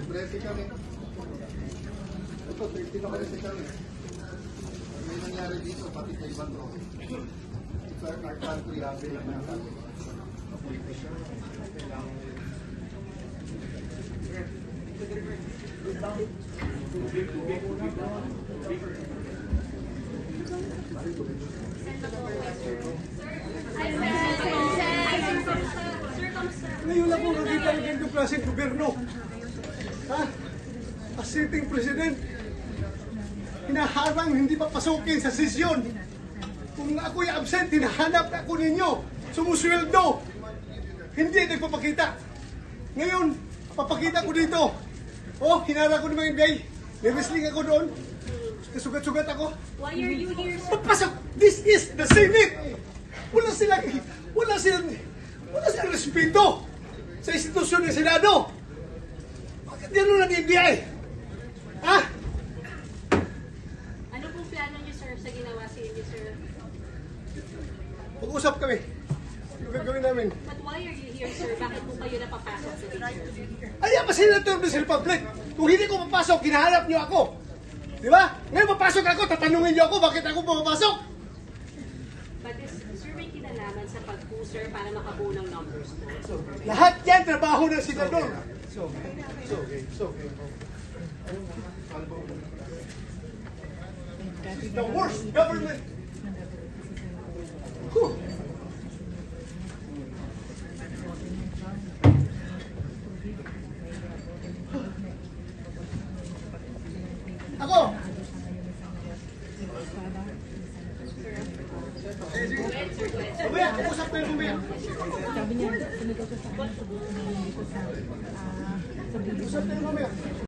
Brete kami. Ito, 30 na brete kami. May nangyari dito, pati kay Bandro. It's our country, habi lang na kami. Ngayon ako nakita ng ganitong klaseng gobyerno. Ha? As sitting president, hinaharang hindi papasukin sa sesyon. Kung ako'y absent, hinahanap ako ninyo. Sumusweldo. Hindi nagpapakita. Ngayon, papakita ko dito. Oh, hinarang ko ng mga NBA. May wrestling ako doon. Kasugat-sugat ako. Why are you here, sir? Papasok! This is the Senate! Wala silang respeto sa institusyon ng Senado. Bakit gano'n ang NBI? Ha? Ano pong plano niyo, sir, sa ginawa sa inyo, sir? Pag-usap kami. Yung gagawin namin. But why are you here, sir? Bakit po kayo napapasok sa dito, sir? Ay, pa Senator of the Republic. Kung hindi ko papasok, kinahanap niyo ako. Di ba? Ngayon papasok ako, tatanungin niyo ako bakit ako pumapasok. But is, sir, may kinalaman sa pag-user para makabuo ng numbers po? Lahat yan, trabaho ng senador. The worst government. Whew. Ako. Mamaya, usap tayo mamaya. Sabi niya, sumito ko sa akin, sabi ko sa Usap tayo mamaya.